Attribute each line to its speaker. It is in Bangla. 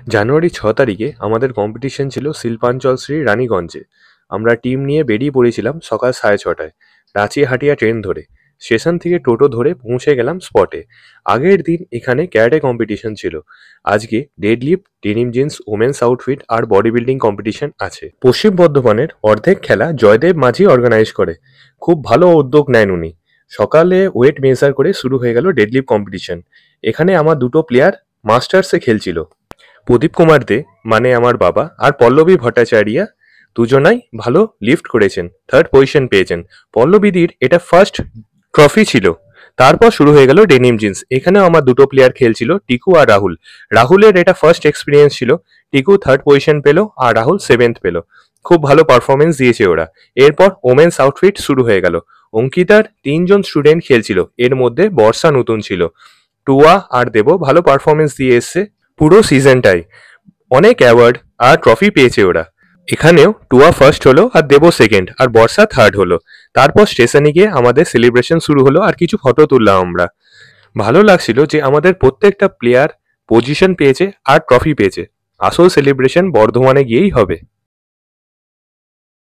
Speaker 1: জানুয়ারি ৬ তারিখে আমাদের কম্পিটিশন ছিল শিল্পাঞ্চল শ্রী রানীগঞ্জে। আমরা টিম নিয়ে বেরিয়ে পড়েছিলাম সকাল 6:30টায় রাঁচি-হাটিয়া ট্রেন ধরে। স্টেশন থেকে টোটো ধরে পৌঁছে গেলাম স্পটে। আগের দিন এখানে ক্যারাটে কম্পিটিশন ছিল। আজকে deadlift, denim jeans, women's outfit আর বডি বিল্ডিং কম্পিটিশন আছে। পশ্চিম বর্ধমানের অর্ধেক খেলা জয়দেব মাঝি অর্গানাইজ করে। খুব ভালো উদ্যোগ নেন উনি। সকালে ওয়েট মেজার করে শুরু হয়ে গেল ডেডলিফট কম্পিটিশন। এখানে আমার দুটো প্লেয়ার মাস্টার্সে খেলছিল। প্রদীপ কুমার দে মানে আমার বাবা আর পল্লবী ভট্টাচার্যা দুজনাই ভালো লিফট করেছেন, থার্ড পজিশন পেয়েছেন। পল্লবীদির এটা ফার্স্ট ট্রফি ছিল। তারপর শুরু হয়ে গেল ডেনিম জিন্স। এখানেও আমার দুটো প্লেয়ার খেলছিল, টিকু আর রাহুল। রাহুলের এটা ফার্স্ট এক্সপিরিয়েন্স ছিল। টিকু থার্ড পজিশন পেল আর রাহুল সেভেন্থ পেল। খুব ভালো পারফরমেন্স দিয়েছে ওরা। এরপর ওমেন্স আউটফিট শুরু হয়ে গেল। অঙ্কিতার 3জন স্টুডেন্ট খেলছিল, এর মধ্যে বর্ষা নতুন ছিল। টুয়া আর দেব ভালো পারফরমেন্স দিয়ে এসছে পুরো সিজনটাই। অনেক অ্যাওয়ার্ড আর ট্রফি পেয়েছে ওরা। এখানেও টুয়া ফার্স্ট হলো আর দেব সেকেন্ড আর বর্ষা থার্ড হলো। তারপর স্টেশনে গিয়ে আমাদের সেলিব্রেশন শুরু হলো আর কিছু ফটো তুললাম আমরা। ভালো লাগছিল যে আমাদের প্রত্যেকটা প্লেয়ার পজিশন পেয়েছে আর ট্রফি পেয়েছে। আসল সেলিব্রেশন বর্ধমানে গিয়েই হবে।